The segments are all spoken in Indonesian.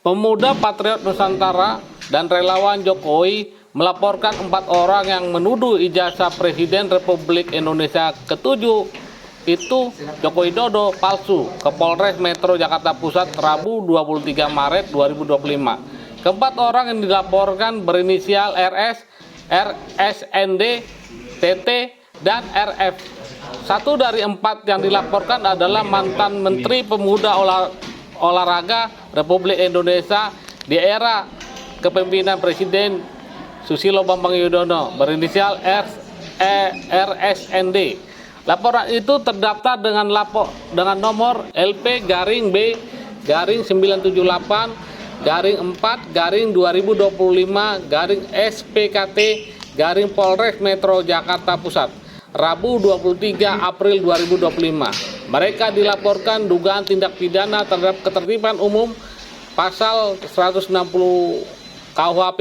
Pemuda Patriot Nusantara dan relawan Jokowi melaporkan 4 orang yang menuduh ijazah Presiden Republik Indonesia ke-7 itu Joko Widodo palsu ke Polres Metro Jakarta Pusat Rabu 23 Maret 2025. Keempat orang yang dilaporkan berinisial RS, RSND, TT, dan RF. Satu dari 4 yang dilaporkan adalah mantan Menteri Pemuda Olahraga Republik Indonesia di era kepemimpinan Presiden Susilo Bambang Yudhoyono berinisial RSND. Laporan itu terdaftar dengan nomor LP-B-4-4-2025-SPKT Polres Metro Jakarta Pusat Rabu 23 April 2025. Mereka dilaporkan dugaan tindak pidana terhadap ketertiban umum pasal 160 KUHP.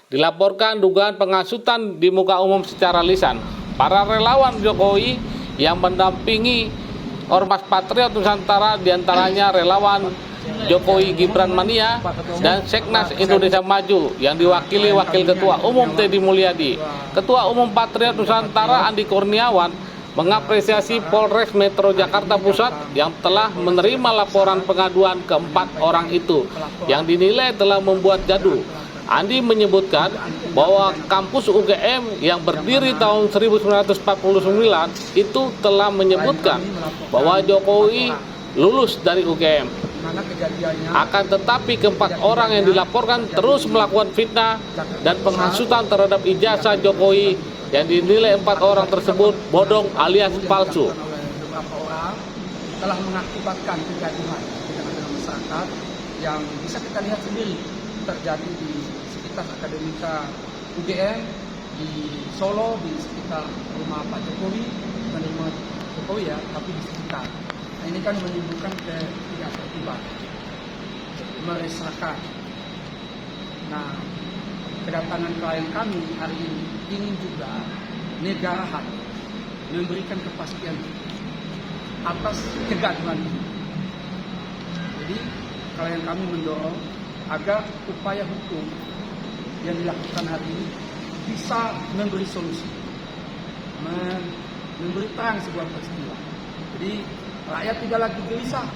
Dilaporkan dugaan penghasutan di muka umum secara lisan. Para relawan Jokowi yang mendampingi Ormas Patriot Nusantara diantaranya relawan Jokowi Gibran Mania dan Seknas Indonesia Maju yang diwakili Wakil Ketua Umum Teddy Mulyadi. Ketua Umum Patriot Nusantara Andi Kurniawan mengapresiasi Polres Metro Jakarta Pusat yang telah menerima laporan pengaduan ke-4 orang itu yang dinilai telah membuat gaduh. Andi menyebutkan bahwa kampus UGM yang berdiri tahun 1949 itu telah menyebutkan bahwa Jokowi lulus dari UGM. Akan tetapi ke-4 orang yang dilaporkan terus melakukan fitnah dan penghasutan terhadap ijazah Jokowi yang dinilai 4 orang tersebut bodong alias palsu. Beberapa orang telah mengakibatkan kegaduhan di tengah-tengah masyarakat yang bisa kita lihat sendiri terjadi di sekitar akademika UGM di Solo, di sekitar rumah Pak Jokowi, bukan rumah Jokowi ya, tapi di sekitar. Nah, ini kan menimbulkan ketidaktertiban, meresahkan. Nah, kedatangan klien kami hari ini ingin juga negara hadir memberikan kepastian atas kegaduhan ini. Jadi klien kami mendorong agar upaya hukum yang dilakukan hari ini bisa memberi solusi, memberi terang sebuah peristiwa. Jadi rakyat tidak lagi gelisah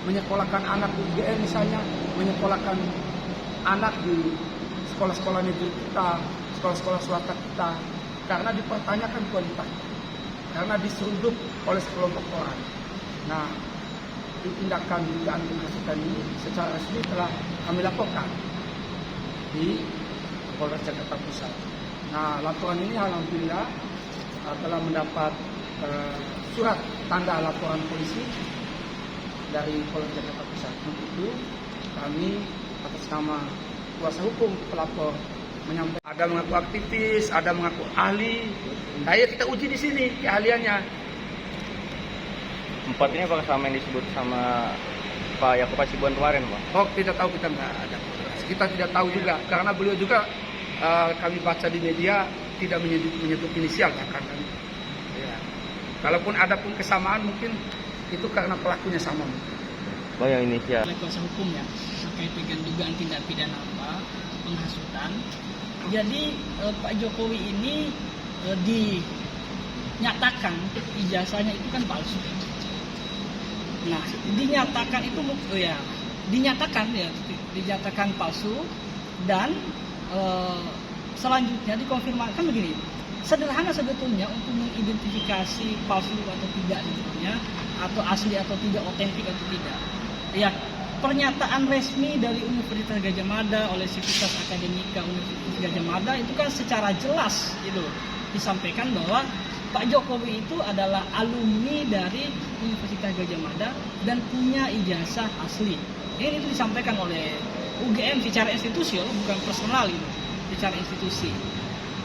menyekolahkan anak di UGM misalnya, menyekolahkan anak di sekolah-sekolah negeri kita, sekolah-sekolah swasta kita, karena dipertanyakan kualitas, karena diseruduk oleh sekelompok orang. Nah, tindakan dugaan penghasutan ini secara resmi telah kami laporkan di Polres Jakarta Pusat. Nah, laporan ini alhamdulillah telah mendapat surat tanda laporan polisi dari Polres Jakarta Pusat. Untuk itu kami atas nama kuasa hukum pelapor menyampaikan, ada mengaku aktivis, ada mengaku ahli. Ayo kita uji di sini keahliannya. 4 ini apakah sama yang disebut sama Pak Yaakob Hasibuan kemarin, Pak? Oh, tidak tahu, kita nggak ada. Kita tidak tahu juga karena beliau juga kami baca di media tidak menyebut inisial kan. Ya. Kalaupun ada pun kesamaan mungkin itu karena pelakunya sama. Oh, yang inisial. Oleh kuasa hukumnya terkait dengan dugaan tindak pidana penghasutan. Jadi Pak Jokowi ini dinyatakan ijazahnya itu kan palsu. Nah, dinyatakan itu dinyatakan palsu dan selanjutnya dikonfirmasi kan begini. Sederhana sebetulnya untuk mengidentifikasi palsu atau tidak sebetulnya, atau asli atau tidak, otentik atau tidak. Ya, pernyataan resmi dari Universitas Gadjah Mada oleh Sivitas Akademika Universitas Gadjah Mada itu kan secara jelas gitu disampaikan bahwa Pak Jokowi itu adalah alumni dari Universitas Gadjah Mada dan punya ijazah asli. Ini itu disampaikan oleh UGM secara institusi, bukan personal itu, secara institusi.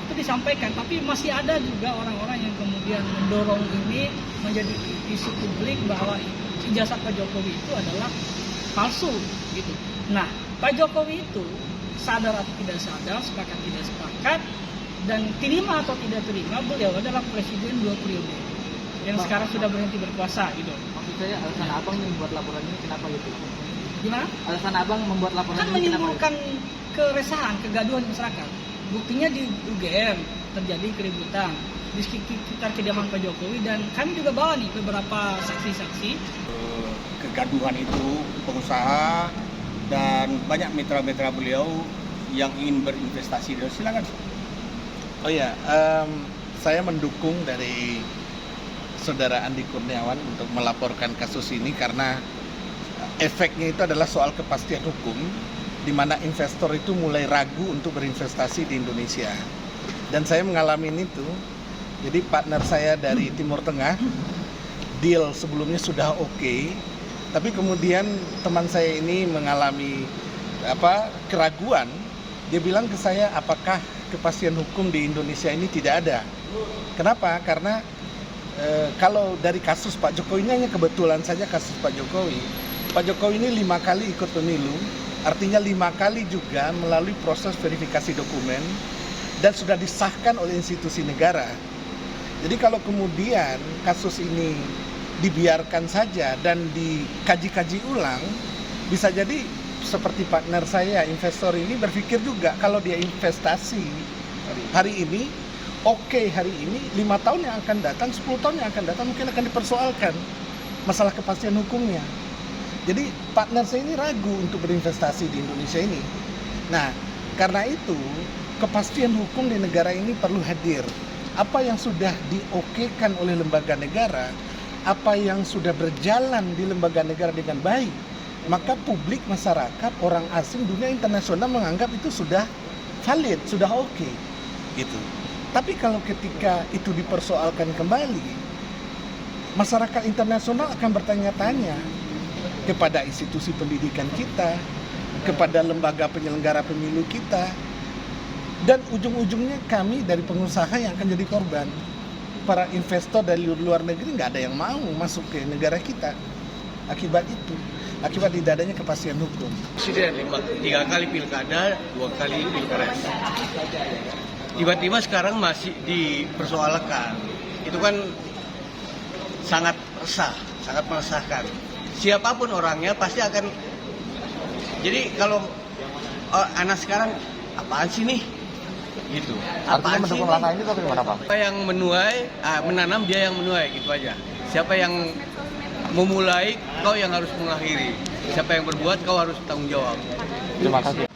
Itu disampaikan, tapi masih ada juga orang-orang yang kemudian mendorong ini menjadi isu publik bahwa ijazah Pak Jokowi itu adalah palsu gitu. Nah, Pak Jokowi itu sadar atau tidak sadar, sepakat tidak sepakat, dan terima atau tidak terima, beliau adalah presiden 2 periode yang sekarang sudah berhenti berkuasa gitu. Maksud saya alasan abang yang membuat laporan ini kenapa gitu? Gimana? Alasan abang membuat laporan Kan ini kenapa? menimbulkan keresahan, kegaduhan di masyarakat. Buktinya di UGM terjadi keributan di sekitar kediaman Pak Jokowi, dan kami juga bawa nih beberapa saksi-saksi. Kegaduhan itu pengusaha dan banyak mitra-mitra beliau yang ingin berinvestasi. Silakan. Oh ya, saya mendukung dari Saudara Andi Kurniawan untuk melaporkan kasus ini karena efeknya itu adalah soal kepastian hukum, di mana investor itu mulai ragu untuk berinvestasi di Indonesia. Dan saya mengalami itu. Jadi partner saya dari Timur Tengah, deal sebelumnya sudah oke, tapi kemudian teman saya ini mengalami keraguan. Dia bilang ke saya, apakah kepastian hukum di Indonesia ini tidak ada? Kenapa? Karena kalau dari kasus Pak Jokowi, ini hanya kebetulan saja kasus Pak Jokowi. Pak Jokowi ini 5 kali ikut pemilu, artinya 5 kali juga melalui proses verifikasi dokumen dan sudah disahkan oleh institusi negara. Jadi kalau kemudian kasus ini dibiarkan saja dan dikaji-kaji ulang, bisa jadi seperti partner saya, investor ini berpikir juga kalau dia investasi hari ini, hari ini, 5 tahun yang akan datang, 10 tahun yang akan datang mungkin akan dipersoalkan masalah kepastian hukumnya. Jadi partner saya ini ragu untuk berinvestasi di Indonesia ini. Nah, karena itu kepastian hukum di negara ini perlu hadir. Apa yang sudah diokekan oleh lembaga negara, apa yang sudah berjalan di lembaga negara dengan baik, maka publik, masyarakat, orang asing, dunia internasional menganggap itu sudah valid, sudah oke, gitu. Tapi kalau ketika itu dipersoalkan kembali, masyarakat internasional akan bertanya-tanya kepada institusi pendidikan kita, kepada lembaga penyelenggara pemilu kita, dan ujung-ujungnya kami dari pengusaha yang akan jadi korban. Para investor dari luar negeri nggak ada yang mau masuk ke negara kita. Akibat itu, akibat tidak adanya kepastian hukum. Presiden 3 kali pilkada, 2 kali pilpres. Tiba-tiba sekarang masih dipersoalkan. Itu kan sangat resah, sangat meresahkan. Siapapun orangnya pasti akan. Jadi kalau anak sekarang apaan sih nih? Gitu. Artinya mendukung langkah ini atau gimana, Pak? Siapa yang menuai, menanam dia yang menuai, gitu aja. Siapa yang memulai, kau yang harus mengakhiri. Siapa yang berbuat, kau harus tanggung jawab. Terima kasih.